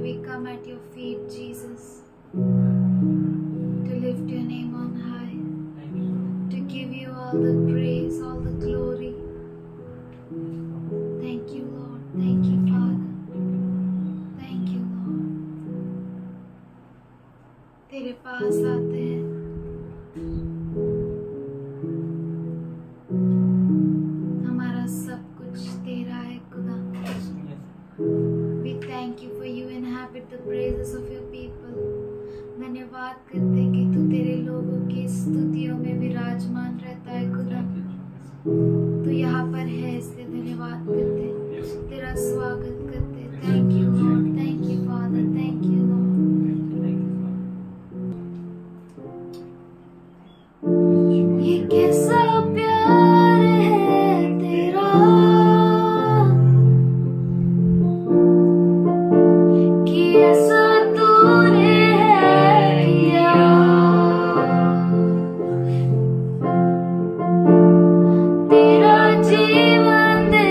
we come at your feet, Jesus, to lift your name on high, to give you all the praise, all the glory. Thank you, Lord. Thank you, Father. Thank you, Lord. तेरे पास आते हैं, हमारा सब कुछ तेरा है खुदा. We thank you for you inhabit the praises of your people. धन्यवाद करते कि तू तेरे लोगों की स्तुतियों में विराजमान रहता है खुदा. तू यहाँ पर है, इसलिए धन्यवाद करते, तेरा स्वागत करते. Thank you Lord, thank you Father, thank you Lord. ये कैसा प्यार है तेरा कि ऐसा तूने है किया. तेरा जीवन दे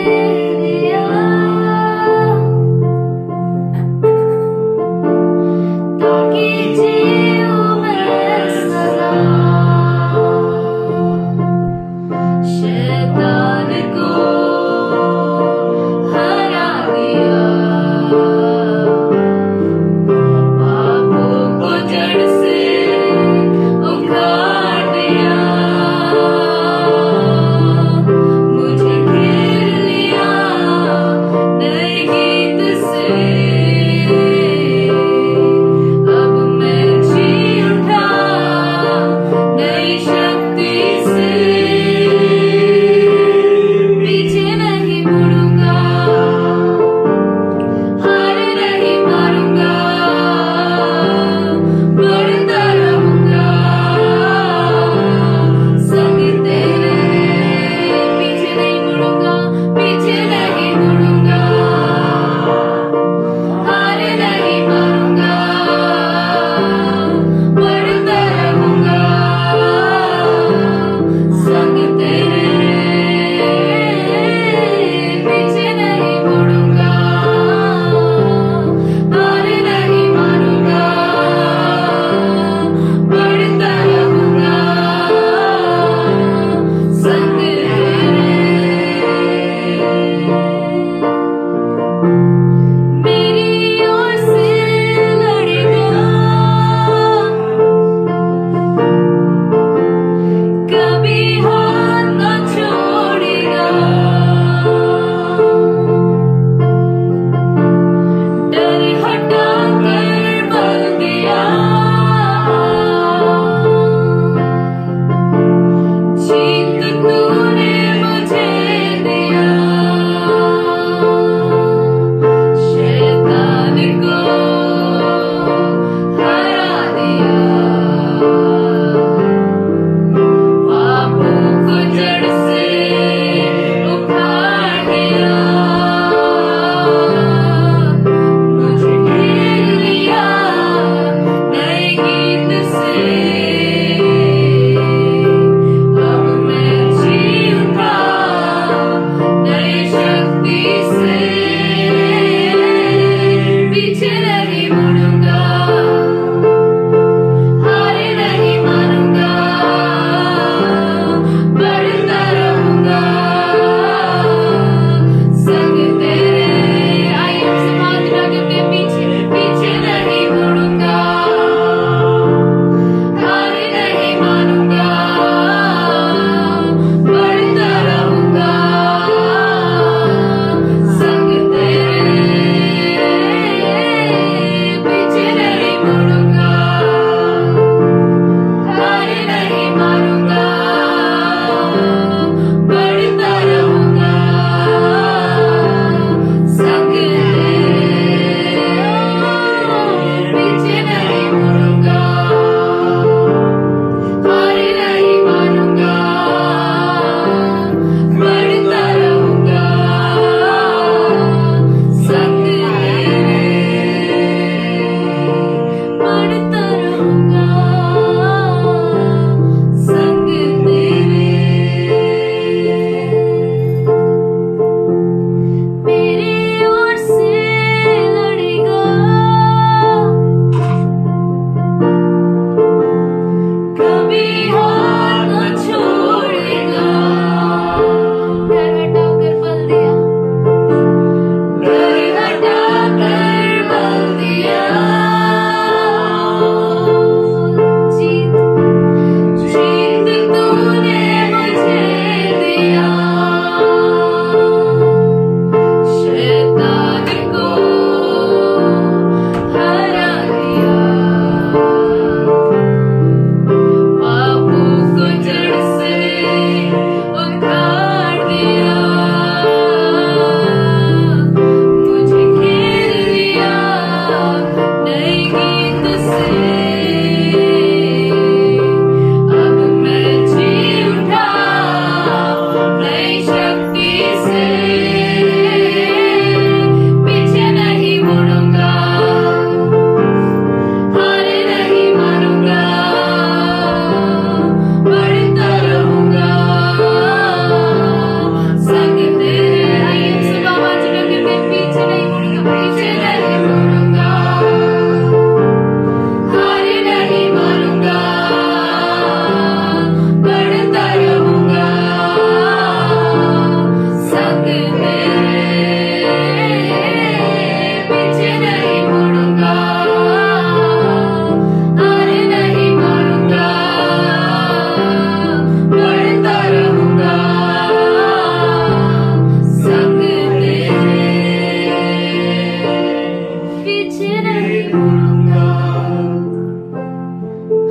पीछे नहीं मुड़ूंगा,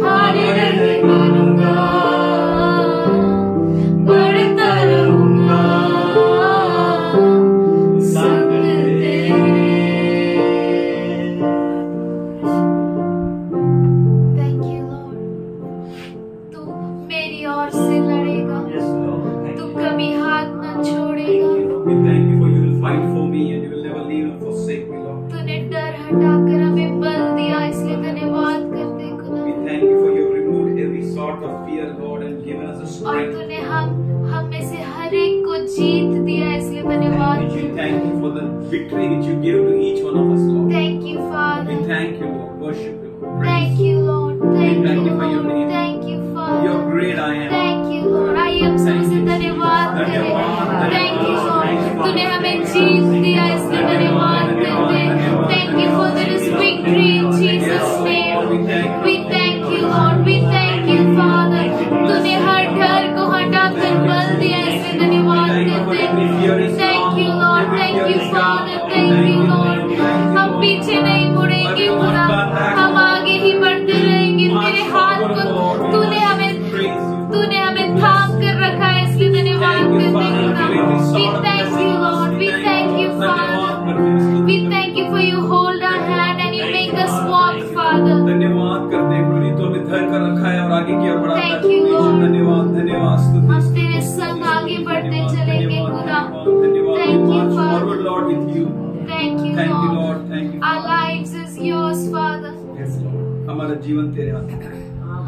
हार नहीं मानूंगा, बढ़ता रहूंगा संग तेरे। Thank you Lord, तू मेरी ओर से लड़ेगा, तू कभी हाथ न छोड़ेगा। We thank you for you will fight for me and you will never leave or forsake me, Lord. तूने डर हटाकर हमें बल दिया, इसलिए धन्यवाद करते खुदा। We thank you for you have removed every sort of fear, Lord, and given us a और strength. तूने हम में से हर एक को जीत दिया, इसलिए धन्यवाद We करते। thank you for the victory which you give to each one of us, Lord. Thank you Father, We thank you, Lord. Worship you, Lord. thank you Lord, thank Thank you you for your Lord, name. thank you You're Father, great, I am. thank you Lord। आइए हम Thank सबसे you, धन्यवाद करें। धन्यवाद, Thank you धन्यवाद, Lord, thank you, तूने हमें धन्यवाद, जीत दिया, इसलिए धन्यवाद, धन्यवाद धन्यवाद, करते। धन्यवाद, Thank you for there is victory in Jesus name। We thank you Lord, we thank you Father, तूने हर डर को हटाकर बल दिया, इसलिए धन्यवाद करते। Thank you Lord, thank you Father, thank you Lord। हम पीछे नहीं मुड़ेंगे खुदा, हम आगे ही बढ़ते रहेंगे। तेरे हाथ को तूने हमें थाम कर रखा है, इसलिए धन्यवाद करते खुदा। We thank you Lord, we thank you Father, we thank you for you hold our hand and you make us walk Father। धन्यवाद करते हैं प्रभु, तो हमें धर कर रखा है और आगे की ओर बढ़ाता है। Thank you, Lord। धन्यवाद, धन्यवाद, स्तुति, हम तेरे संग आगे बढ़ते चलेंगे खुदा। धन्यवाद। Thank you March Father, forward, Lord, with you. thank you Thank you, Lord। Lord. Thank you. Our lives is yours Father, Yes, Lord. हमारा जीवन तेरे हाथ में है।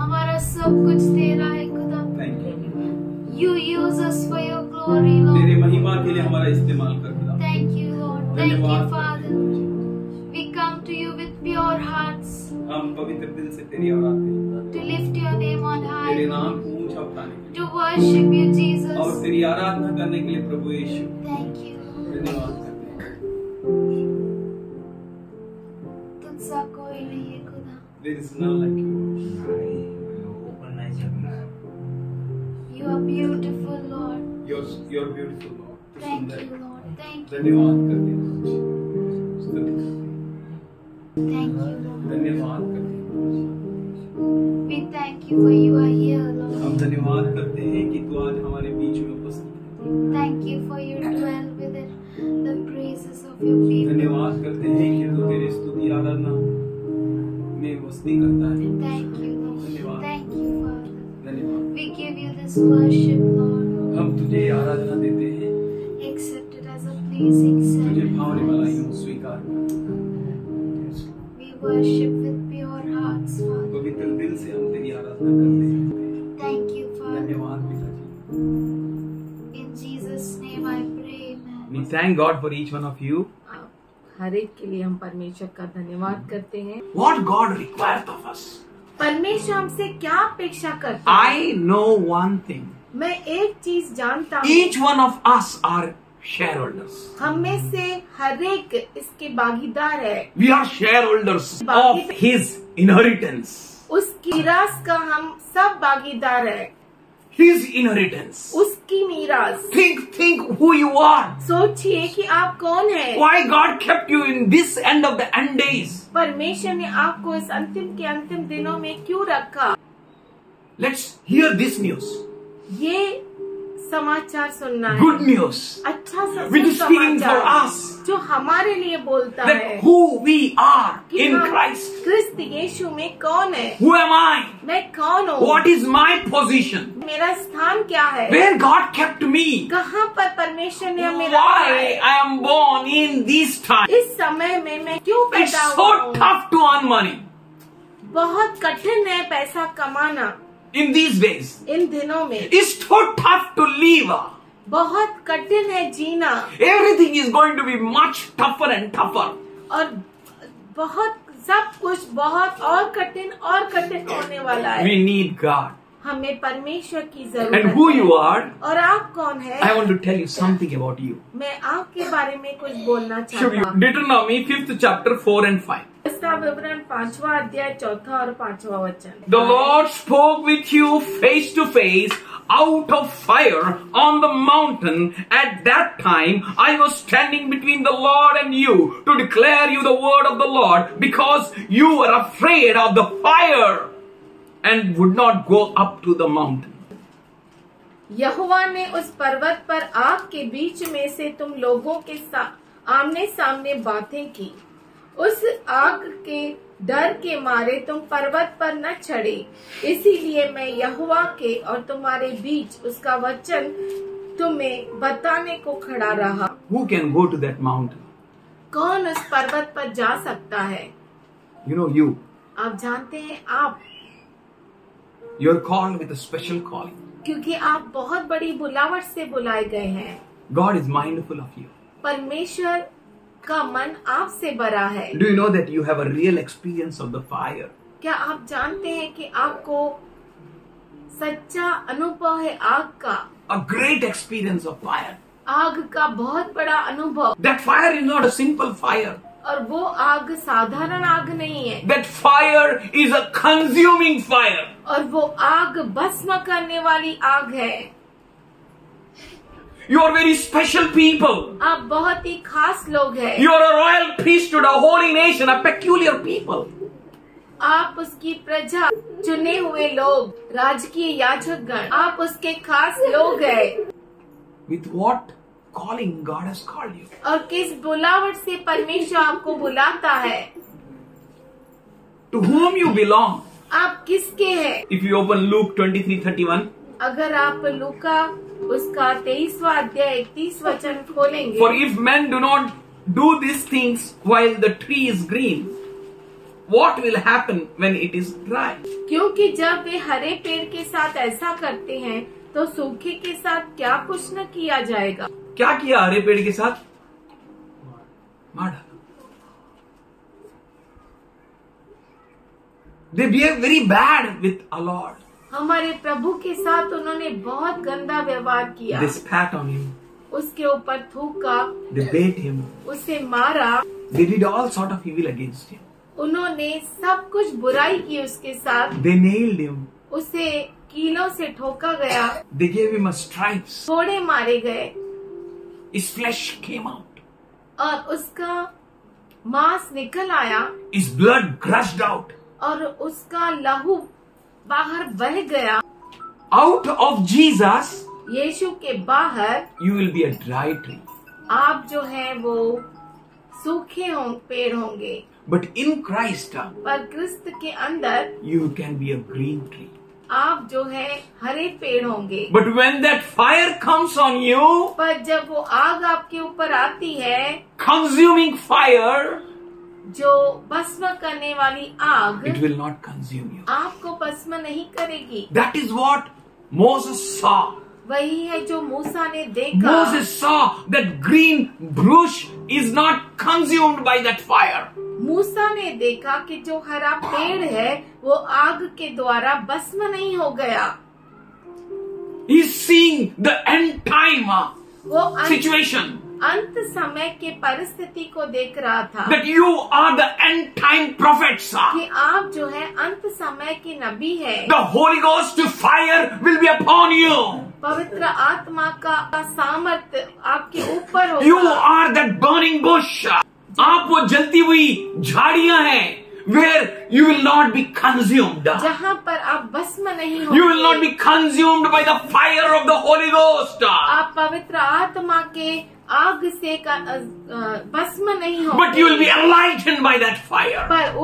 हमारा सब कुछ तेरा है खुदा। Thank you. You use us for your glory Lord। तेरे महिमा के लिए हमारा इस्तेमाल कर खुदा। Thank you Lord, thank you धन्यवाद Father। We come to you with pure hearts हम पवित्र दिल से तेरी ओर आते हैं, to lift your name on तेरे high, नाम को ऊंचा उठाने के to worship you लिए Jesus। और तेरी आराधना करने के लिए प्रभु यीशु Thank you Lord। धन्यवाद करते हैं। तुझसा कोई नहीं है खुदा। There is none like you. You are beautiful Lord। You're beautiful, Lord. तू Thank सुंदर you है। Lord, thank you, धन्यवाद करते हैं, स्तुति करते हैं। thank you Lord। धन्यवाद करते हैं। We thank you for you are here Lord। हम धन्यवाद करते हैं कि तू आज हमारे बीच में उपस्थित है। Thank you for you dwell within the praises of your people। धन्यवाद करते हैं कि तू तेरे स्तुति आराधना में मस्ती करता है। Thank you Lord, thank you Father। धन्यवाद। We give you this worship Lord, हम तुझे आराधना देते हैं, accept it as a pleasing तुझे भावने वाला sacrifice। यूं स्वीकार कर। We worship with pure hearts Father। पवित्र दिल से हम तेरी आराधना करते हैं। Thank you Father। धन्यवाद पिताजी। In Jesus name I pray, amen। We thank God for each one of you. हर एक के लिए हम परमेश्वर का धन्यवाद करते हैं। What God requires of us. परमेश्वर हमसे क्या अपेक्षा करता है? I know one thing. मैं एक चीज जानता हूँ, Each one of us are shareholders. हम में से हर एक इसके भागीदार है। We are shareholders of His inheritance. उसकी मीरास का हम सब भागीदार है। His inheritance. उसकी मीरास। Think who you are. सोचिए कि आप कौन है। Why God kept you in this end of the end days. परमेश्वर ने आपको इस अंतिम के अंतिम दिनों में क्यों रखा? Let's hear this news. ये समाचार सुनना है। Good news. अच्छा सा Which is speaking for us. जो हमारे लिए बोलता है That who we are कि in हम Christ. क्रिस्त यीशु में कौन है? Who am I? मैं कौन हूँ? What is my position? मेरा स्थान क्या है? Where God kept me? कहाँ पर परमेश्वर ने हमें रखा Why है? I am born in this time? इस समय में मैं क्यों It's पैदा so हुआ हूँ? tough to earn money बहुत कठिन है पैसा कमाना in these days. इन दिनों में। It's so tough to live. बहुत कठिन है जीना Everything is going to be much tougher and tougher. और बहुत सब कुछ बहुत और कठिन होने वाला है। We need God. हमें परमेश्वर की And जरूरत who है। you are, और आप कौन है? I want to tell you something about you. मैं आपके बारे में कुछ बोलना Should चाहता you हूँ। Deuteronomy 5th chapter 4 and 5. का विवरण 5वां अध्याय 4 और 5वां वचन। The Lord spoke with you face to face out of fire on the mountain. At that time, I was standing between the Lord and you to declare you the word of the Lord, because you were afraid of the fire and would not go up to the mountain. यहोवा ने उस पर्वत पर आग के बीच में से तुम लोगों के आमने सामने बातें की। उस आग के डर के मारे तुम पर्वत पर न चढ़े, इसीलिए मैं यहोवा के और तुम्हारे बीच उसका वचन तुम्हें बताने को खड़ा रहा। Who can go to that mountain? कौन उस पर्वत पर जा सकता है? You know, you. आप जानते हैं, आप, You're called with a special calling. क्योंकि आप बहुत बड़ी बुलावट से बुलाए गए हैं। God is mindful of you. परमेश्वर का मन आपसे बड़ा है। Do you know that you have a real experience of the fire? क्या आप जानते हैं कि आपको सच्चा अनुभव है आग का? A great experience of fire. आग का बहुत बड़ा अनुभव। That fire is not a simple fire. और वो आग साधारण आग नहीं है। That fire is a consuming fire. और वो आग भस्म करने वाली आग है। You are very special people. आप बहुत ही खास लोग हैं। You are a royal priesthood, a holy nation, a peculiar people. आप उसकी प्रजा, चुने हुए लोग, राजकीय याजकगण, आप उसके खास लोग हैं। With what calling God has called you? और किस बुलावट से परमेश्वर आपको बुलाता है? To whom you belong? आप किसके हैं? If you open Luke 23:31. अगर आप लूका उसका 23वां अध्याय 31 वचन खोलेंगे। For if men do not do these things while the tree is green, what will happen when it is dry? क्योंकि जब वे हरे पेड़ के साथ ऐसा करते हैं तो सूखे के साथ क्या कुछ न किया जाएगा। क्या किया हरे पेड़ के साथ? मार डाला। They behave very bad with our Lord. हमारे प्रभु के साथ उन्होंने बहुत गंदा व्यवहार किया। They spat on him. उसके ऊपर थूका। They beat him. उसे मारा। They did all sort of evil against him. उन्होंने सब कुछ बुराई की उसके साथ। They nailed him. उसे कीलों से ठोका गया। They gave him a stripes. थोड़े मारे गए। His flesh came out. और उसका मांस निकल आया। His blood gushed out. और उसका लहू बाहर बह गया। Out of Jesus, यीशु के बाहर you will be a dry tree. आप जो है वो सूखे पेड़ होंगे। But in Christ, पर क्रिस्त के अंदर you can be a green tree. आप जो है हरे पेड़ होंगे। But when that fire comes on you, पर जब वो आग आपके ऊपर आती है, consuming fire, जो भस्म करने वाली आग, it will not consume you. आपको भस्म नहीं करेगी। That is what Moses saw. वही है जो मूसा ने देखा। Moses saw that green bush is not consumed by that fire. मूसा ने देखा कि जो हरा पेड़ है वो आग के द्वारा भस्म नहीं हो गया। He's seeing the end time वो situation. अंत समय के परिस्थिति को देख रहा था। That you are the end time prophets. कि आप जो है अंत समय के नबी है। The Holy Ghost fire will be upon you. पवित्र आत्मा का सामर्थ्य आपके ऊपर होगा। You are that burning bush. आप वो जलती हुई झाड़ियां हैं, where you will not be consumed. जहाँ पर आप भस्म नहीं होंगे। You will not be consumed by the fire of the Holy Ghost. आप पवित्र आत्मा के आग से भस्म नहीं होंगे। But you will be enlightened by that fire. पर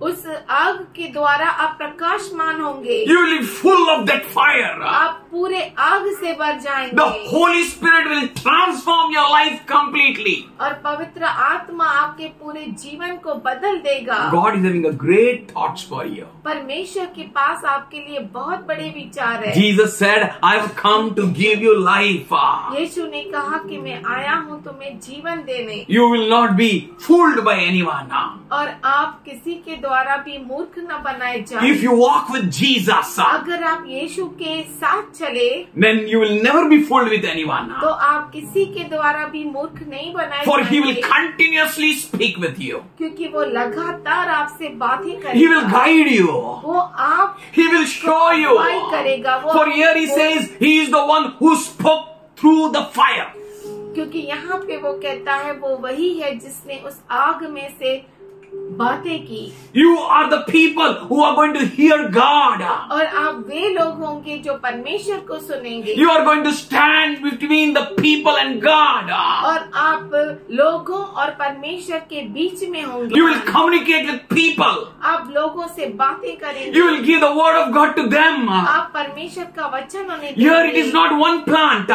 उस आग के द्वारा आप प्रकाशमान होंगे। You will be full of that fire. आप पूरे आग से भर जाएंगे। The Holy Spirit will transform your life completely. और पवित्र आत्मा आपके पूरे जीवन को बदल देगा। God is having a great thoughts for you. परमेश्वर के पास आपके लिए बहुत बड़े विचार है। Jesus said, I have come to give you life. यीशु ने कहा कि मैं आया हूँ तुम्हें जीवन देने। You will not be fooled by anyone. और आप किसी के द्वारा भी मूर्ख न बनाए जाए। If you walk with Jesus, अगर आप यीशु के साथ चले, then you will never be fooled with anyone. तो आप किसी के द्वारा भी मूर्ख नहीं बनाए For he will जाएंगे, continuously speak with you. क्योंकि वो लगातार आपसे बातें He will करेगा। guide you. वो आप He will show you. अगुवाई करेगा। वो For here he says, he is the one who spoke through the fire. क्योंकि यहाँ पे वो कहता है वो वही है जिसने उस आग में से बातें की। You are the people who are going to hear God. और आप वे लोग होंगे जो परमेश्वर को सुनेंगे। You are going to stand between the people and God. और आप लोगों और परमेश्वर के बीच में होंगे। You will communicate with people. आप लोगों से बातें करेंगे। You will give the word of God to them. आप परमेश्वर का वचन उन्हें Here it देंगे। is not one plant,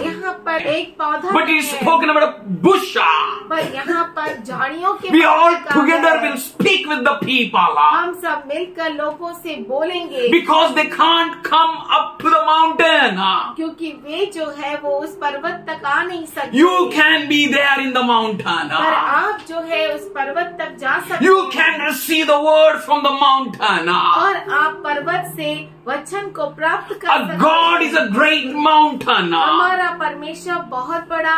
यहाँ पर एक पौधा but it नहीं is है, spoken about a bush. पर यहाँ पर झाड़ियों के We all बारे का together है। will speak with the people. हम सब मिलकर लोगों से बोलेंगे, Because they can't come up to the mountain. क्योंकि वे जो है वो उस पर्वत तक आ नहीं सकते। You can be there in the mountain. पर आप जो है उस पर्वत तक जा सकते You हैं। can receive the word from the mountain. और आप पर्वत से वचन को प्राप्त कर सकते A God is a great mountain. हमारा परमेश्वर बहुत बड़ा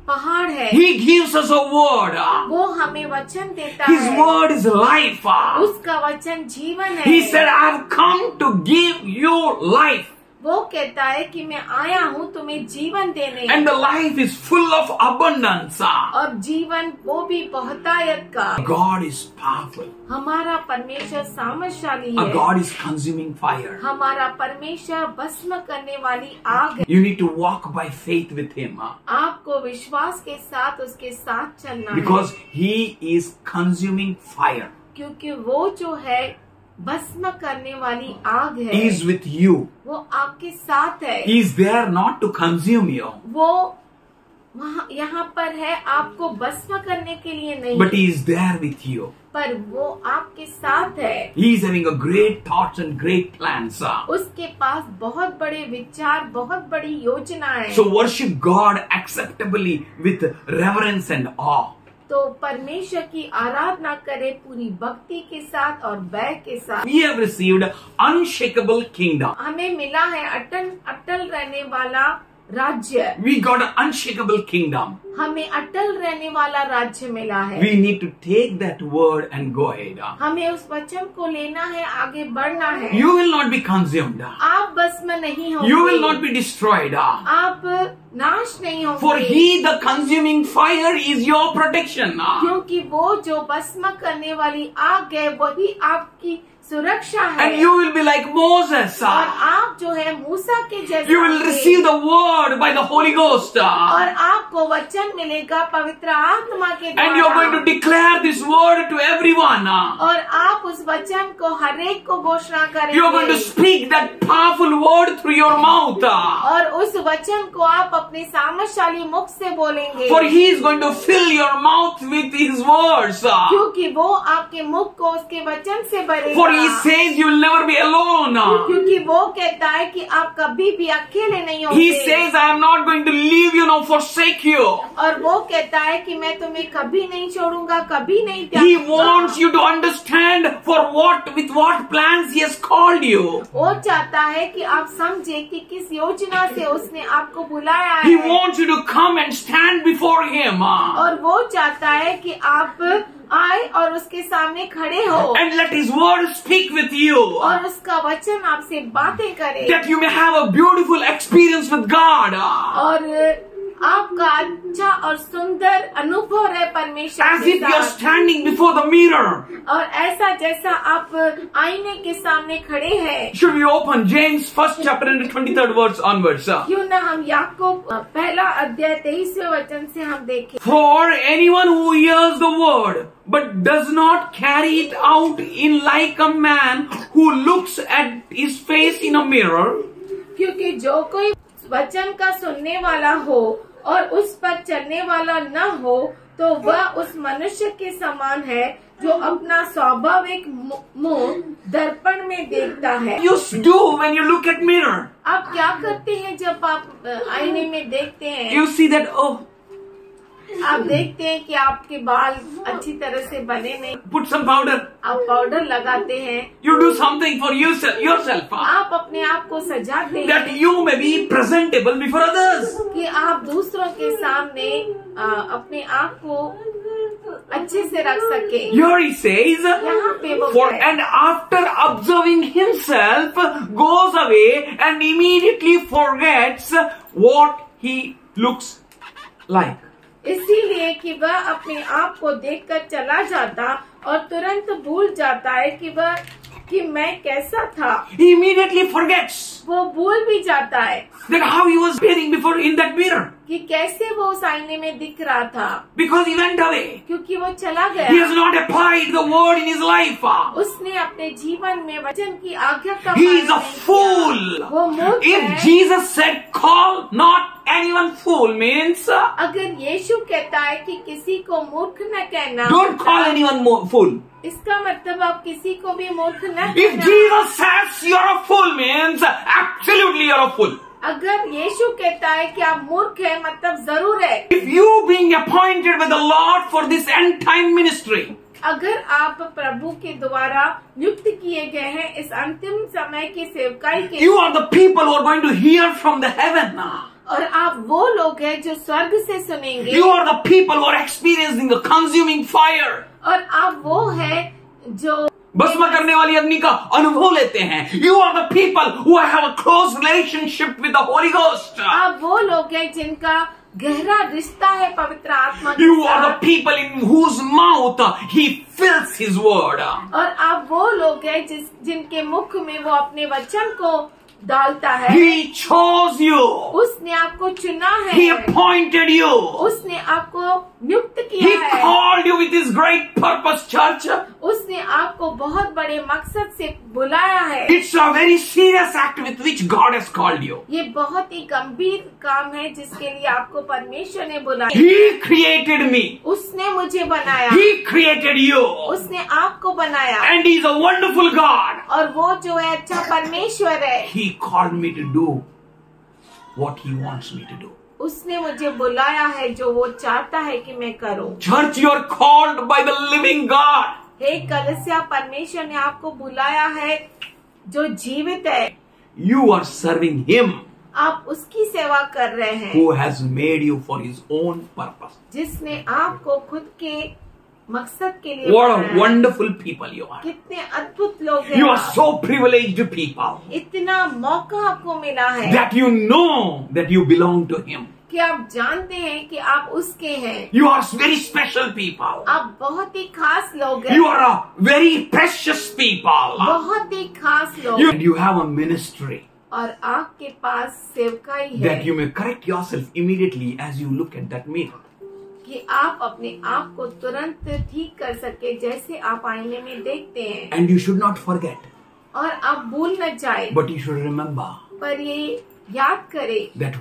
पहाड़ है। He gives us a word. वो हमें वचन देता His है। word is life. उसका वचन जीवन है। He said, I have come to give you life. वो कहता है कि मैं आया हूँ तुम्हें जीवन देने, And the life is full of abundance. और जीवन वो भी बहुतायत का। God is powerful. हमारा परमेश्वर सामर्थशाली A है। God is consuming fire. हमारा परमेश्वर भस्म करने वाली आग है। You need to walk by faith with Him. आपको विश्वास के साथ उसके साथ चलना है, Because He is consuming fire. क्योंकि वो जो है भस्म करने वाली आग है। He is with you. वो आपके साथ है। He is there not to consume you, वो वहाँ यहाँ पर है आपको भस्म करने के लिए नहीं, but He is there with you. पर वो आपके साथ है। He is having a great thoughts and great plans. उसके पास बहुत बड़े विचार, बहुत बड़ी योजनाएं। So worship God acceptably with reverence and awe. तो परमेश्वर की आराधना करे पूरी भक्ति के साथ और भय के साथ। We have received unshakable kingdom. हमें मिला है अटल अटल रहने वाला राज्य। We got an unshakable kingdom. हमें अटल रहने वाला राज्य मिला है। We need to take that word and go ahead. हमें उस वचन को लेना है, आगे बढ़ना है। You will not be consumed. आप भस्म नहीं होंगे। You will not be destroyed. आप नाश नहीं होंगे। For He, the consuming fire, is your protection. क्योंकि वो जो भस्म करने वाली आग है वही आपकी सुरक्षा है। And you will be like Moses. और आप जो है मूसा के जैसे You will receive the word by the Holy Ghost. और आपको वचन मिलेगा पवित्र आत्मा के And you are going to द्वारा, declare this word to everyone. और आप उस वचन को हरेक को घोषणा You are going to करेंगे, speak that powerful word through your mouth. और उस वचन को आप अपने सामर्थशाली मुख से बोलेंगे। For He is going to fill your mouth with His words. क्योंकि वो आपके मुख को उसके वचन से भरेगा। For He says you will never be alone. क्योंकि वो कहता है कि आप कभी भी अकेले नहीं होंगे। He says, I am not going to leave you nor forsake you. और वो कहता है कि मैं तुम्हें कभी नहीं छोड़ूंगा, कभी नहीं त्याग He दूंगा। wants you to understand with what plans He has called you. वो चाहता है कि आप समझे कि किस योजना से उसने आपको बुलाया He है, wants you to come and stand before Him. और वो चाहता है कि आप आए और उसके सामने खड़े हो, And let His word speak with you. और उसका वचन आपसे बातें करे, That you may have a beautiful experience with God. और आपका अच्छा और सुंदर अनुभव है परमेश्वर As के if you are साथ। standing before the mirror. और ऐसा जैसा आप आईने के सामने खड़े हैं। Should we open James 1st chapter and the 23rd verse onwards? क्यों ना हम याकूब पहला अध्याय 23वें वचन से हम देखें। For anyone who hears the word but does not carry it out in like a man who looks at his face in a mirror, क्योंकि जो कोई वचन का सुनने वाला हो और उस पर चलने वाला न हो तो वह उस मनुष्य के समान है जो अपना स्वाभाविक मुंह दर्पण में देखता है। you do when you look at mirror. आप क्या करते हैं जब आप आईने में देखते हैं? You see that, oh, आप देखते हैं कि आपके बाल अच्छी तरह से बने नहीं, Put some powder. आप पाउडर लगाते हैं, You do something for yourself. आप अपने आप को सजाते That हैं you may be presentable before others. कि आप दूसरों के सामने अपने आप को अच्छे से रख सके। Here he says, यहाँ पे वो for है, and after observing himself goes away and immediately forgets what he looks like. इसीलिए कि वह अपने आप को देखकर चला जाता और तुरंत भूल जाता है कि मैं कैसा था। He immediately forgets वो भूल भी जाता है that how he was appearing before in that mirror, कि कैसे वो उस आईने में दिख रहा था, because he went away. क्योंकि वो चला He गया। has not applied the word in his life. उसने अपने जीवन में वचन की आज्ञा का He पालन is a नहीं किया। fool. वो मूर्ख If है। Jesus said, call not anyone fool, means अगर यीशु कहता है कि किसी को मूर्ख न कहना, don't call anyone fool. इसका मतलब आप किसी को भी मूर्ख न If कहना। Jesus says you're a fool, means absolutely you're a fool. अगर यीशु कहता है कि आप मूर्ख है, मतलब जरूर है। If you being appointed by the Lord for this end time ministry, अगर आप प्रभु के द्वारा नियुक्त किए गए हैं इस अंतिम समय की सेवकाई के, you are the people who are going to hear from the heaven. और आप वो लोग हैं जो स्वर्ग से सुनेंगे, You are the people who are experiencing the consuming fire. और आप वो हैं जो भस्म करने वाली अग्नि का अनुभव लेते हैं. You are the people who have a close relationship with the Holy Ghost. आप वो लोग हैं जिनका गहरा रिश्ता है पवित्र आत्मा के You are the साथ, people in whose mouth he fills his word. और आप वो लोग हैं जिनके मुख में वो अपने वचन को डालता है। He chose you. उसने आपको चुना है, He appointed you. उसने आपको नियुक्त He किया है, called you with his great purpose, church. उसने आपको बहुत बड़े मकसद से बुलाया है। It's a very serious act with which God has called you. ये बहुत ही गंभीर काम है जिसके लिए आपको परमेश्वर ने बुलाया। He created me. उसने मुझे बनाया, He created you. उसने आपको बनाया, And He is a wonderful God. और वो जो है अच्छा परमेश्वर है। He called me to do what He wants me to do. उसने मुझे बुलाया है जो वो चाहता है कि मैं करूं। Church, you are called by the living God. हे कलीसिया, परमेश्वर ने आपको बुलाया है जो जीवित है। You are serving Him आप उसकी सेवा कर रहे हैं who has made you for His own purpose. जिसने आपको खुद के मकसद के लिए What a बनाया है। wonderful people you are. कितने अद्भुत लोग हैं You are आप। so privileged people इतना मौका आपको मिला है that you know that you belong to Him. कि आप जानते हैं कि आप उसके हैं। You are very special people. आप बहुत ही खास लोग हैं, You are a very precious people. बहुत ही खास लोग And you have a ministry और आपके पास सेवकाई that है you may correct yourself immediately as you look at that mirror. कि आप अपने आप को तुरंत ठीक कर सके जैसे आप आईने में देखते हैं। And you should not forget, और आप भूल न जाए, but you should remember पर ये याद करें that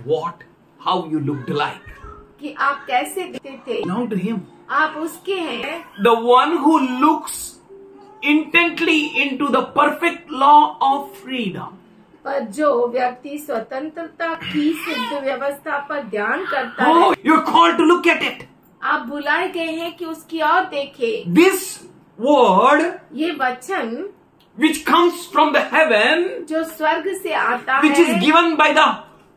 how you looked like. कि आप कैसे दिखते थे। Now to Him. आप उसके हैं, The one who looks intently into the perfect law of freedom. पर जो व्यक्ति स्वतंत्रता की सिद्ध व्यवस्था पर ध्यान करता Oh, है, you're called to look at it. आप बुलाए गए हैं कि उसकी ओर देखें। This word ये वचन which comes from the heaven, जो स्वर्ग से आता which is है, given by the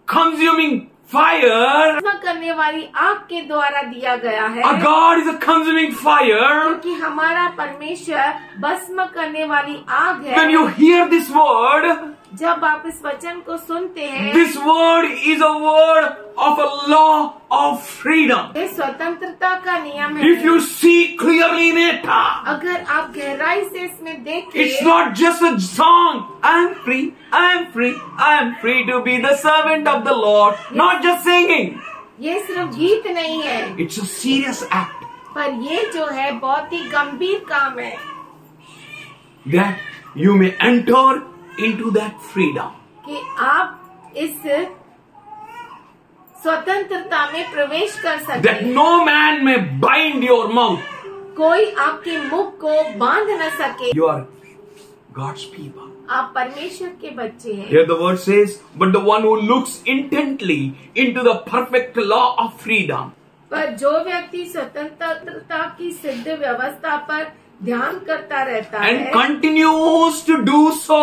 consuming fire. भस्म करने वाली आग के द्वारा दिया गया है, Our God is a consuming fire. क्योंकि हमारा परमेश्वर भस्म करने वाली आग है। When you hear this word, जब आप इस वचन को सुनते हैं, this word is a word of a law of freedom. ये स्वतंत्रता का नियम है। If you see clearly in it, अगर आप गहराई से इसमें देखें, it's not just a song. I'm free, I'm free, I'm free to be the servant of the Lord. Not just singing. ये सिर्फ गीत नहीं है, It's a serious act पर ये जो है बहुत ही गंभीर काम है that you may enter into that freedom. कि आप इस स्वतंत्रता में प्रवेश कर That सकें। no man may bind your mouth. कोई आपके मुख को बांध न सके। You are God's people. आप परमेश्वर के बच्चे हैं। Here the word says, but the one who looks intently into the perfect law of freedom. पर जो व्यक्ति स्वतंत्रता की सिद्ध व्यवस्था पर ध्यान करता रहता and है continues to do so,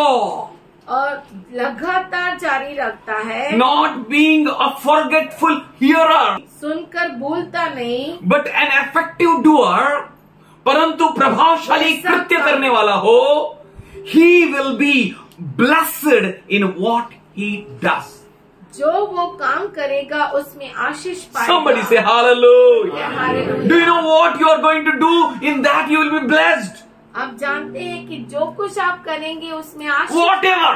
और लगातार जारी रखता है, not being a forgetful hearer, सुनकर भूलता नहीं, but an effective doer, परंतु प्रभावशाली कृत्य करने वाला हो, he will be blessed in what he does. जो वो काम करेगा उसमें आशीष पाएगा। Somebody say hallelujah. Hallelujah. Do you know what you are going to do? In that you will be blessed. आप जानते हैं कि जो कुछ आप करेंगे उसमें आशीष, Whatever,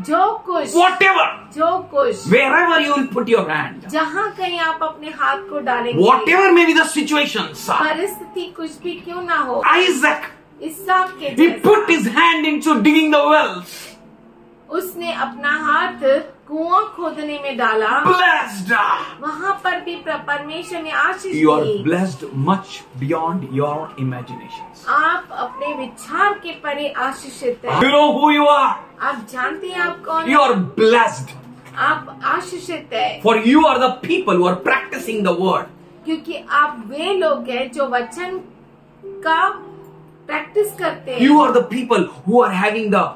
जो कुछ wherever you will put your hand, जहाँ कहीं आप अपने हाथ को डालेंगे, whatever may be the situations. परिस्थिति कुछ भी क्यों ना हो, Isaac, इसहाक के he put जैसा his hand into digging the wells. उसने अपना हाथ कुआं खोदने में डाला, Blessed. वहाँ पर भी परमेश्वर ने आशीष You are the. blessed much beyond your imaginations. आप अपने विचार के परे आशीषित हैं। You know who you are. आप जानते हैं आप कौन You हैं? are blessed. आप आशीषित हैं For you are the people who are practicing the word. क्योंकि आप वे लोग हैं जो वचन का प्रैक्टिस करते हैं। You are the people who are having the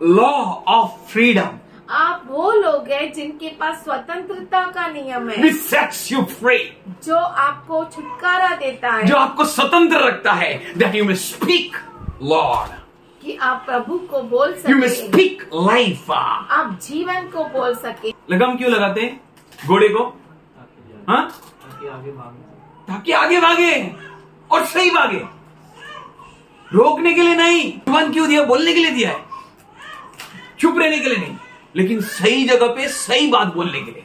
law of freedom, आप वो लोग हैं जिनके पास स्वतंत्रता का नियम है, which sets you free, जो आपको छुटकारा देता है, जो आपको स्वतंत्र रखता है, that you may speak, Lord. कि आप प्रभु को बोल You may सके, speak life. आप जीवन को बोल सके। लगाम क्यों लगाते हैं घोड़े को? हाँ? ताकि आगे भागे और सही भागे, रोकने के लिए नहीं। जुबान क्यों दिया? बोलने के लिए दिया है, चुप रहने के लिए नहीं, लेकिन सही जगह पे सही बात बोलने के लिए।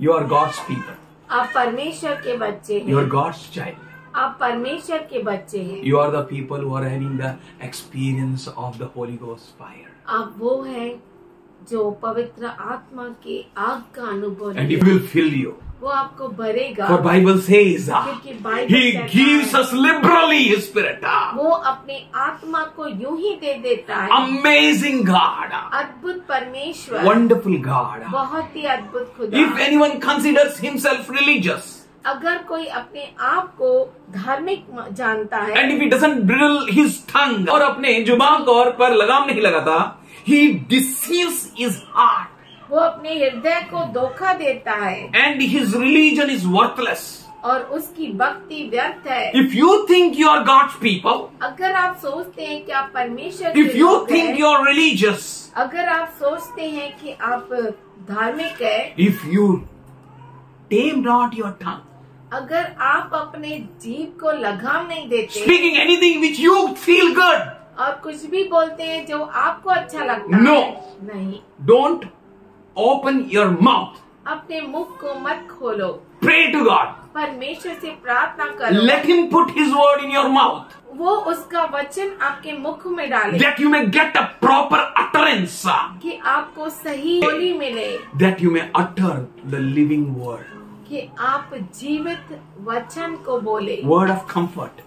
यू आर गॉड्स पीपल, आप परमेश्वर के बच्चे यू आर हैं, गॉड्स चाइल्ड, आप परमेश्वर के बच्चे हैं, you are the people who are having the experience of the Holy Ghost fire, आप वो हैं जो पवित्र आत्मा के आग का अनुभव एंड लें। It will fill you. वो आपको भरेगा, For Bible says, क्योंकि बाइबल He कहता gives है, us liberally His Spirit. वो अपने आत्मा को यूं ही दे देता है। Amazing God, अद्भुत परमेश्वर, wonderful God. बहुत ही अद्भुत खुदा। If anyone considers himself religious, अगर कोई अपने आप को धार्मिक जानता है and if he doesn't bridle his tongue, और अपने जुबान पर लगाम नहीं लगाता, he deceives his heart, वो अपने हृदय को धोखा देता है, and his religion is worthless. और उसकी भक्ति व्यर्थ है। If you think you are God's people, अगर आप सोचते हैं कि आप परमेश्वर के if you लोग think हैं, you are religious, अगर आप सोचते हैं कि आप धार्मिक है, if you tame not your tongue, अगर आप अपने जीभ को लगाम नहीं देते speaking anything which you feel good, और कुछ भी बोलते हैं जो आपको अच्छा लगता No. है, नहीं, don't open your mouth. अपने मुख को मत खोलो, Pray to God. परमेश्वर से प्रार्थना करो, Let Him put His word in your mouth, वो उसका वचन आपके मुख में डाले, that you may get a proper utterance, कि आपको सही बोली मिले, that you may utter the living word, कि आप जीवित वचन को बोले, word of comfort,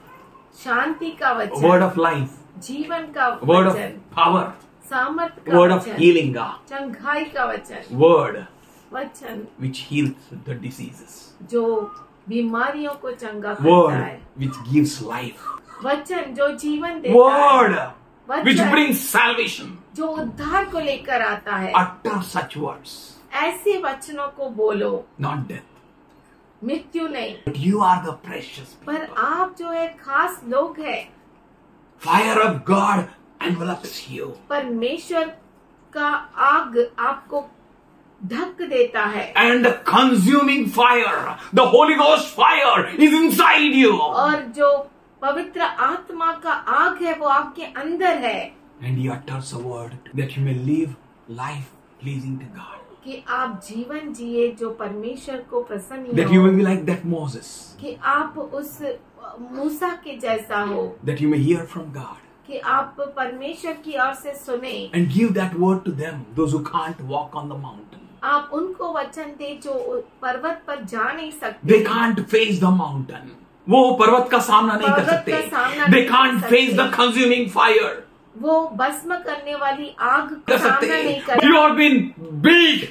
शांति का word वचन, of life, जीवन का word of वचन, power, सामर्थ का word of वचन, healing, चंगाई का वचन, word वचन which heals the diseases, जो बीमारियों को चंगा करता word है, which gives life, वचन जो जीवन देता word है, which वचन brings salvation. जो उद्धार को लेकर आता है। Utter such words, ऐसे वचनों को बोलो, not death. मृत्यु नहीं, But you are the precious पर people. आप जो है खास लोग हैं। Fire of God envelops you. परमेश्वर का आग आपको ढक देता है, And the consuming fire, the Holy Ghost fire is inside you. और जो पवित्र आत्मा का आग है वो आपके अंदर है, And He utters a word that you may live life pleasing to God. कि आप जीवन जिए जो परमेश्वर को प्रसन्न That you हो, may be like that Moses. कि आप उस मूसा के जैसा हो, That you may hear from God. कि आप परमेश्वर की ओर से सुने, And give that word to them, those who can't walk on the mountain. आप उनको वचन दे जो पर्वत पर जा नहीं सकते, They can't face the mountain. वो पर्वत का सामना नहीं कर पर्वत का सामना सकते. They नहीं can't कर face सकते. the consuming fire. वो भस्म करने वाली आग कर का सकते. सामना नहीं कर You have been built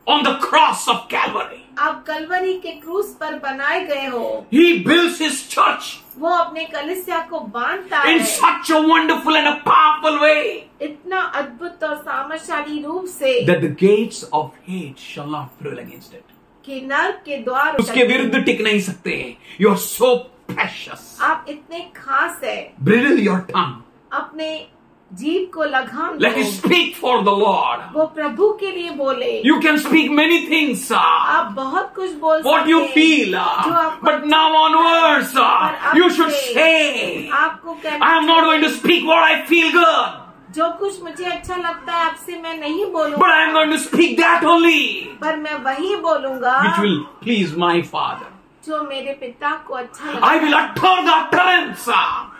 on the cross of Calvary. आप कलवरी के क्रूस पर बनाए गए हो। He builds his church वो अपने कलीसिया को बांधता in है such a wonderful and a powerful way इतना अद्भुत और सामर्थ्यशाली रूप से that the gates of hate shall not prevail against it. कि नर्क के द्वार उसके विरुद्ध टिक नहीं सकते। You are so precious. आप इतने खास है। Bridle your tongue. अपने जीभ को लगाम Let दो। it speak for the Lord. वो प्रभु के लिए बोले। You can speak many things, आप बहुत कुछ बोल सकते what you हैं। feel, जो आपको but now onwards, you should say, आपको कहना I am not going to speak what I feel good, जो कुछ मुझे अच्छा लगता है आपसे मैं नहीं बोलूंगा, but I am going to speak that only पर मैं वही बोलूंगा which will please my Father. जो मेरे पिता को अच्छा लगता I will utter the utterance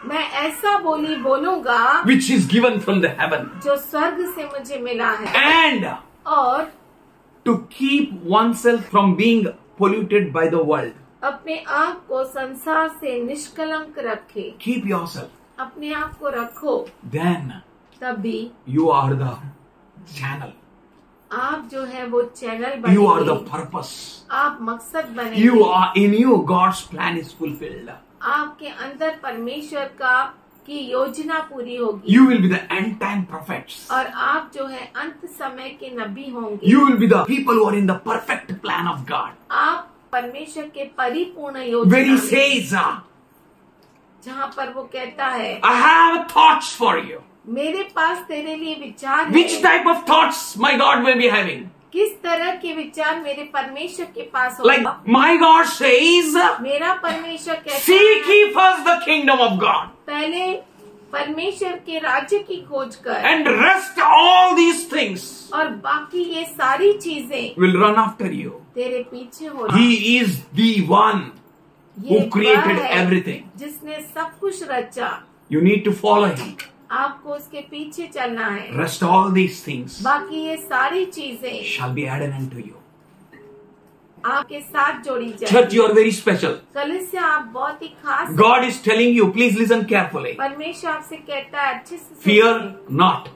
मैं ऐसा बोली बोलूंगा which is given from the heaven, जो स्वर्ग से मुझे मिला है। and और to keep oneself from being polluted by the world. अपने आप को संसार से निष्कलंक रखे। Keep yourself. अपने आप को रखो, Then तभी you are the channel. आप जो है वो चैनल You are the बनेंगे। purpose. आप मकसद बनेंगे। You are in you. God's plan is fulfilled. आपके अंदर परमेश्वर का की योजना पूरी होगी। You will be the end time prophets. और आप जो है अंत समय के नबी होंगे। You will be the people who are in the perfect plan of God. आप परमेश्वर के परिपूर्ण Where योजना He में, says, जहाँ पर वो कहता है I have thoughts for you. मेरे पास तेरे लिए विचार Which है। type of thoughts my God may be having? किस तरह के विचार मेरे परमेश्वर के पास Like होगा? my God says, मेरा परमेश्वर कहता seek है ye first the kingdom of God पहले परमेश्वर के राज्य की खोज कर and rest all these things और बाकी ये सारी चीजें will run after you. तेरे पीछे हो। He is the one ये who created वह है everything. जिसने सब कुछ रचा। You need to follow Him. आपको उसके पीछे चलना है। Rest all these things बाकी ये सारी चीजें shall be added unto you. आपके साथ जोड़ी जाए। Church, you are very special. कलीसिया आप बहुत ही खास हैं। God is telling you, please listen carefully. परमेश्वर आपसे कहता है अच्छे से Fear सुनिए, not.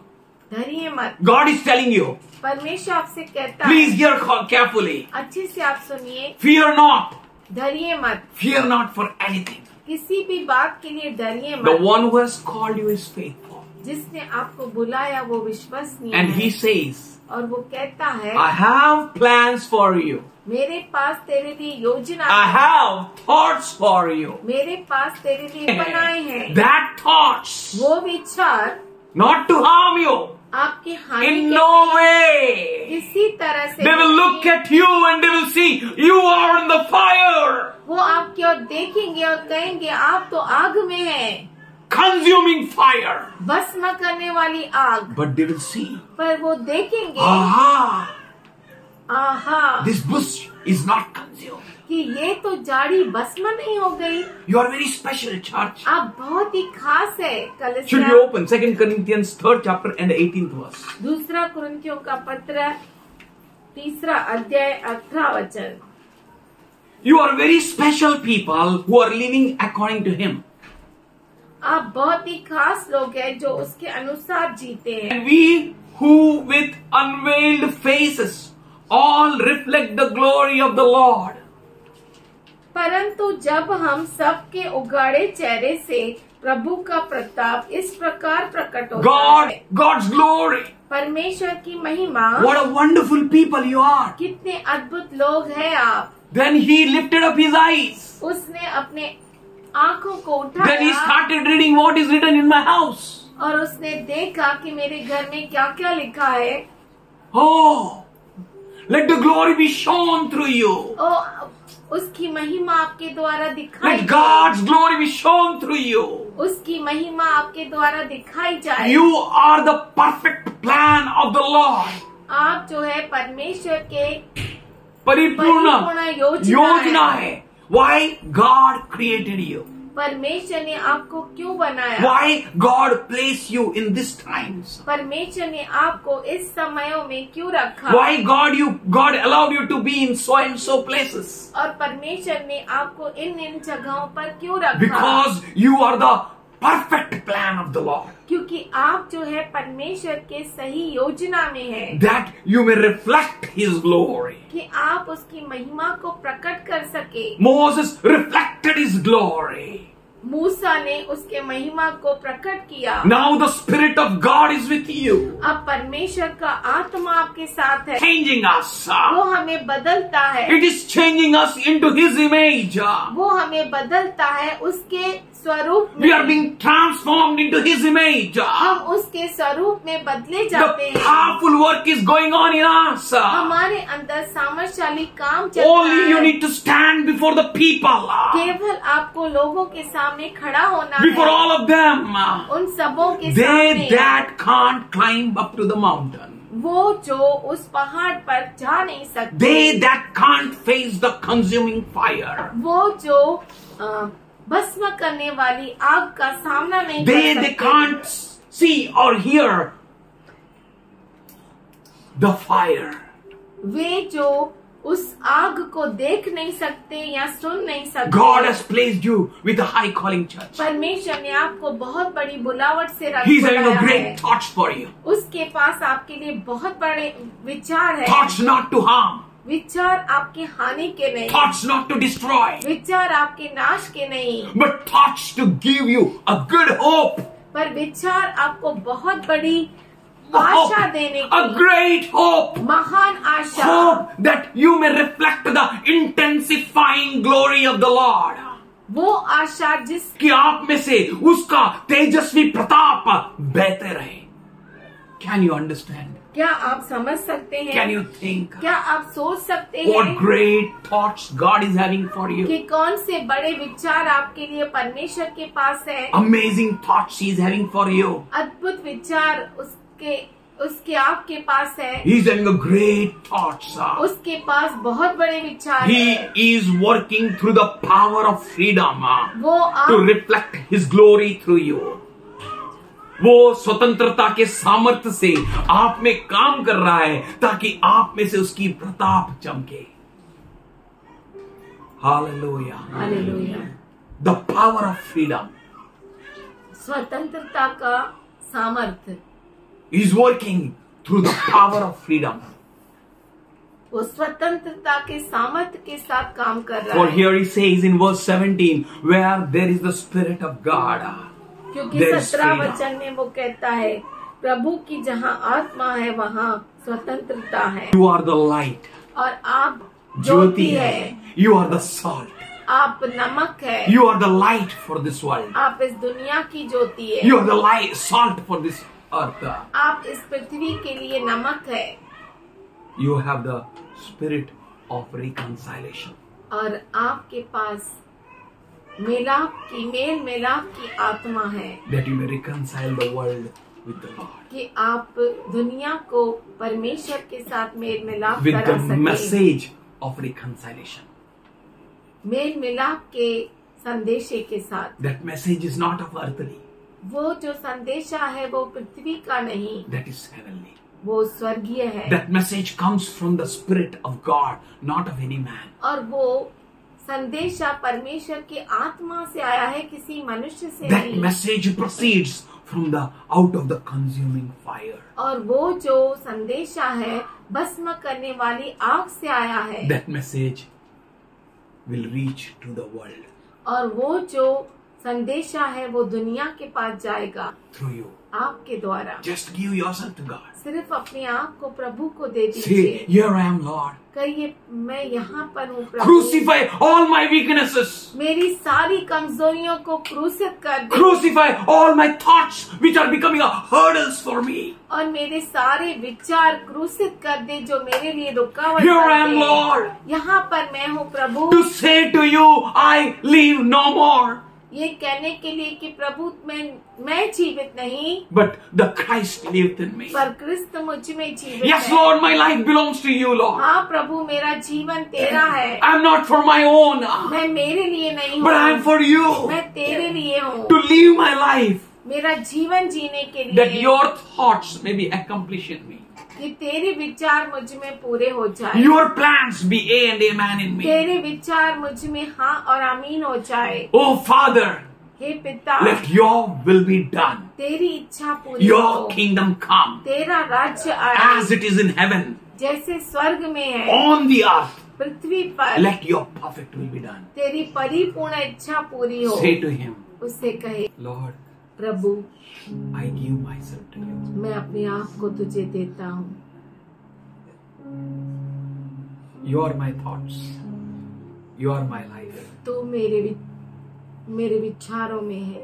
डरिए मत। God is telling you, परमेश्वर आपसे कहता please है hear carefully. अच्छे से आप सुनिए, Fear not. डरिए मत। Fear not for anything. किसी भी बात के लिए डरिए The मत। one who has called you is faithful. जिसने आपको बुलाया वो विश्वसनीय And है। He says, और वो कहता है I have plans for you. मेरे पास तेरे लिए योजना I है। have thoughts for you. मेरे पास तेरे लिए बनाए हैं। That thoughts, वो विचार not to harm you. आपकी हानि In के no way. किसी तरह से They will look at you and they will see you are in the fire, वो आपकी ओर देखेंगे और कहेंगे आप तो आग में हैं, consuming fire. भस्म करने वाली आग। But they will see, पर वो देखेंगे aha, आहा this bush is not consumed. कि ये तो जाड़ी भस्म नहीं हो गई। You are very special, church. आप बहुत ही खास है Should we कलीसिया। open 2 Corinthians 3rd chapter and the 18th verse? दूसरा कुरिन्थियों का पत्र 3 अध्याय 18 वचन। You are very special people who are living according to Him. आप बहुत ही खास लोग हैं जो उसके अनुसार जीते हैं। And we who with unveiled faces all reflect the glory of the Lord. परंतु जब हम सबके उगाड़े चेहरे से प्रभु का प्रताप इस प्रकार प्रकट होता God, है, God's glory. परमेश्वर की महिमा, What a wonderful people you are. कितने अद्भुत लोग हैं आप। Then He lifted up His eyes. उसने अपने आंखों को Then He उठाया started reading what is written in my house. और उसने देखा कि मेरे घर में क्या क्या लिखा है। Oh, let the glory be shown through you. ओ उसकी महिमा आपके द्वारा दिखाई Let God's glory be shown through you. उसकी महिमा आपके द्वारा दिखाई जाए। You are the perfect plan of the Lord. आप जो है परमेश्वर के परिपूर्ण परिपूर्ण योजना है. Why God created you? परमेश्वर ने आपको क्यों बनाया? Why God placed you in these times? परमेश्वर ने आपको इस समयों में क्यों रखा? Why God allowed you to be in so and so places? और परमेश्वर ने आपको इन इन जगहों पर क्यों रखा? Because you are the perfect plan of the Lord, क्योंकि आप जो है परमेश्वर के सही योजना में है, that you may reflect His glory. कि आप उसकी महिमा को प्रकट कर सके। Moses reflected his glory. मूसा ने उसके महिमा को प्रकट किया। Now the Spirit of God is with you, अब परमेश्वर का आत्मा आपके साथ है, changing us. वो हमें बदलता है, It is changing us into His image. वो हमें बदलता है उसके स्वरूप We are में। being transformed into His image. हम उसके स्वरूप में बदले जाते The हैं। powerful work is going on in us. हमारे अंदर सामर्थशाली काम चल रहा Only you है। need to stand before the people, केवल आपको लोगों के सामने खड़ा होना before है, all of them. उन सबों के They सामने, that can't climb up to the mountain. वो जो उस पहाड़ पर जा नहीं सकते, They that can't face the consuming fire. वो जो भस्म करने वाली आग का सामना नहीं कर They सकते, can't see or hear the fire. वे जो उस आग को देख नहीं सकते या सुन नहीं सकते। God has placed you with a high calling church. परमेश्वर ने आपको बहुत बड़ी बुलावट से He is having बुलाया a है। great thoughts for you. उसके पास आपके लिए बहुत बड़े विचार है। Thoughts not to harm. विचार आपके हानि के नहीं, Thoughts not to destroy. विचार आपके नाश के नहीं, But thoughts to give you a good hope. पर विचार आपको बहुत बड़ी A hope. आशा देने A की, great hope. महान आशा, Hope that you may reflect the intensifying glory of the Lord. वो आशा जिस कि आप में से उसका तेजस्वी प्रताप बहते रहे. Can you understand? क्या आप समझ सकते हैं? Can you think? क्या आप सोच सकते What हैं great thoughts God is having for you. कि कौन से बड़े विचार आपके लिए परमेश्वर के पास है? Amazing thoughts He is having for you. अद्भुत विचार उसके आपके पास है। He is having a great thoughts. उसके पास बहुत बड़े विचार He है। is working through the power of freedom वो to आप reflect His glory through you. वो स्वतंत्रता के सामर्थ्य से आप में काम कर रहा है ताकि आप में से उसकी प्रताप चमके. Hallelujah. Hallelujah. The power of freedom स्वतंत्रता का सामर्थ्य, is working through the power of freedom. वो स्वतंत्रता के सामर्थ्य के साथ काम कर रहा For है। here He says in verse 17, where there is the Spirit of God, क्योंकि there is 17 freedom. वचन में वो कहता है, प्रभु की जहाँ आत्मा है वहाँ स्वतंत्रता है। You are the light. और आप ज्योति ज्योति है. है, You are the salt. आप नमक है, You are the light for this world. आप इस दुनिया की ज्योति है, You are the light, salt for this earth. आप इस पृथ्वी के लिए नमक है। You have the spirit of reconciliation. और आपके पास मेल मिलाप की आत्मा है, That you may reconcile the world with the Lord. कि आप दुनिया को परमेश्वर के साथ मेल मिलाप With करा the सके। message of reconciliation. मेल मिलाप के संदेशे के साथ। That message is not of earthly. वो जो संदेशा है वो पृथ्वी का नहीं, That is heavenly. वो स्वर्गीय है। That message comes from the Spirit of God, not of any man. और वो संदेशा परमेश्वर की आत्मा से आया है, किसी मनुष्य से That नहीं। message proceeds from the out of the consuming fire. और वो जो संदेशा है भस्म करने वाली आग से आया है। That message will reach to the world और वो जो संदेशा है वो दुनिया के पास जाएगा through you. आपके द्वारा। Just give yourself to God. सिर्फ अपने आप को प्रभु को दे Say, दीजिए। here I am, Lord. कहिए, मैं यहाँ पर हूँ प्रभु, Crucify all my weaknesses. मेरी सारी कमजोरियों को क्रूसित कर दे Crucify all my thoughts which are becoming a hurdles for me. और मेरे सारे विचार क्रूसित कर दे जो मेरे लिए रुकावट Here I बनते am, हैं। Lord. यहाँ पर मैं हूँ प्रभु, To say to you, I live no more. ये कहने के लिए कि प्रभु मैं जीवित नहीं, But the Christ lived in me. पर क्रिस्त मुझ में जीवित Yes, है। Lord, my life belongs to you, Lord. हाँ प्रभु, मेरा जीवन तेरा है। I am not for my own, मैं मेरे लिए नहीं but I am हूँ, for you. मैं तेरे लिए हूँ। To live my life, मेरा जीवन जीने के that लिए, your thoughts may be accomplished in me. कि तेरे विचार मुझ में पूरे हो जाए, Your plans be and amen in me. तेरे विचार मुझ में हाँ और आमीन हो जाए। Oh, Father, हे पिता, let your will be done. तेरी इच्छा पूरी Your हो, kingdom come तेरा राज्य आए, as it is in heaven, जैसे स्वर्ग में है on the earth. पृथ्वी पर। Let your perfect will be done. तेरी परिपूर्ण इच्छा पूरी हो। Say to him, उससे कहे, Lord, Prabhu, I give myself to you. मैं अपने आप को तुझे देता हूँ। You are my thoughts. You are my life. तू मेरे विचारों में है,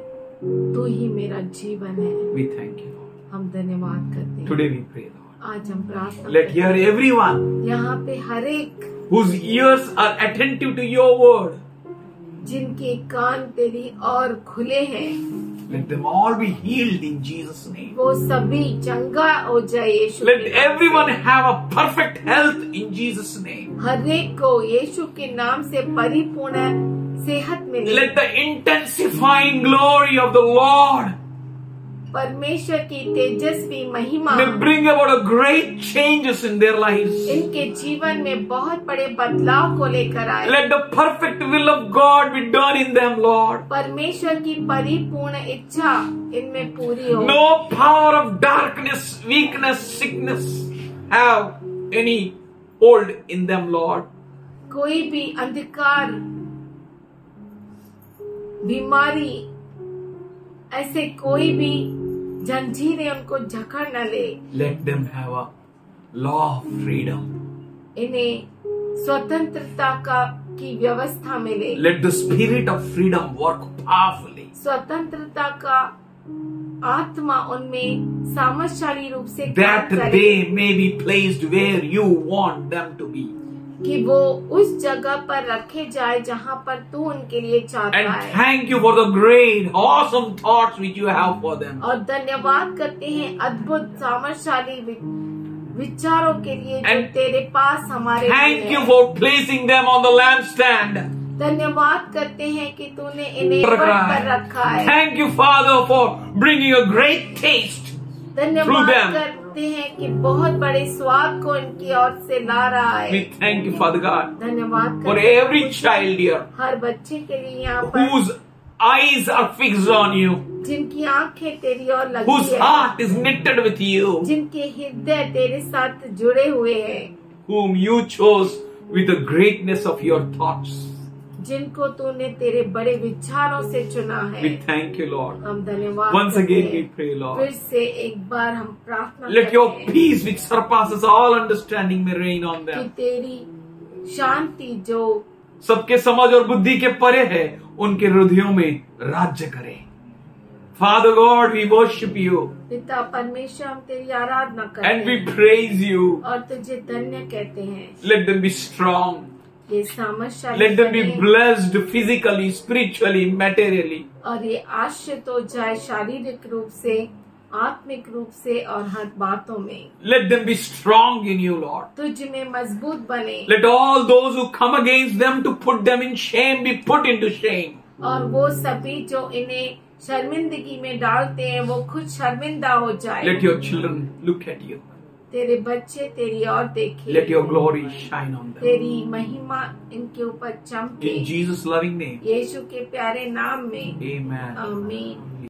तू ही मेरा जीवन है। We thank you, Lord. हम धन्यवाद करते हैं। Today we pray, Lord. आज हम प्रार्थना Let करते हैं। here everyone यहाँ पे हर एक whose ears are attentive to your word, जिनके कान तेरी और खुले हैं, let them all be healed in Jesus' name. वो सभी चंगा हो जाए यीशु Let के नाम everyone से। have a perfect health in Jesus' name. हर एक को यीशु के नाम से परिपूर्ण सेहत मिले। Let the intensifying glory of the Lord परमेश्वर की तेजस्वी महिमा may bring about a great changes in their lives. इनके जीवन में बहुत बड़े बदलाव को लेकर आए। Let the perfect will of God be done in them, Lord. परमेश्वर की परिपूर्ण इच्छा इनमें पूरी हो। No power of darkness, weakness, sickness have any hold in them, Lord. कोई भी अंधकार, बीमारी, ऐसे कोई भी जंजीरें उनको जकड़ न ले। Let them have a law of freedom. इन्हें स्वतंत्रता की व्यवस्था मिले। Let the spirit of freedom work powerfully. स्वतंत्रता का आत्मा उनमें सामर्थ्यशाली रूप से काम That करे, they may be placed where you want them to be. कि वो उस जगह पर रखे जाए जहाँ पर तू उनके लिए चाहता And है। thank you for the great, awesome thoughts which you have for them. और धन्यवाद करते हैं अद्भुत सामर्थ्यशाली विचारों के लिए जो And तेरे पास हमारे लिए Thank you है। for placing them on the lampstand. धन्यवाद करते हैं कि तूने इन्हें पद पर रखा है। Thank you, Father, for bringing a great taste. धन्यवाद through them. करते हैं कि बहुत बड़े स्वाद को इनकी ओर से ला रहा है। We thank you, Father God, धन्यवाद for करते हैं every child here हर बच्चे के लिए यहाँ पर whose eyes are fixed on you, जिनकी आंखें तेरी ओर लगी whose है, heart is knitted with you, जिनके हृदय तेरे साथ जुड़े हुए हैं, whom you chose with the greatness of your thoughts. जिनको तूने तेरे बड़े विचारों से चुना है। We thank you, Lord. हम धन्यवाद Once करते again हैं। we pray, फिर Lord. से एक बार हम प्रार्थना Let your करते हैं peace which surpasses all understanding may reign on कि them. तेरी शांति जो सबके समझ और बुद्धि के परे है, उनके हृदयों में राज्य करे. Father God, we worship you पिता परमेश्वर हम तेरी आराधना करते and we हैं praise you. और तुझे धन्य कहते हैं। Let them be strong. ये सामर्थ्यशाली Let them be बने blessed physically, spiritually, materially. और ये आश्रित हो जाए शारीरिक रूप से, आत्मिक रूप से और हर बातों में। Let them be strong in you, Lord. तुझ में मजबूत बने Let all those who come against them to put them in shame be put into shame. और वो सभी जो इन्हें शर्मिंदगी में डालते हैं वो खुद शर्मिंदा हो जाए। Let your children look at you. तेरे बच्चे तेरी ओर देखें, Let your glory shine on them. तेरी महिमा इनके ऊपर चमके। In Jesus' loving name. यीशु के प्यारे नाम में Amen. आमीन।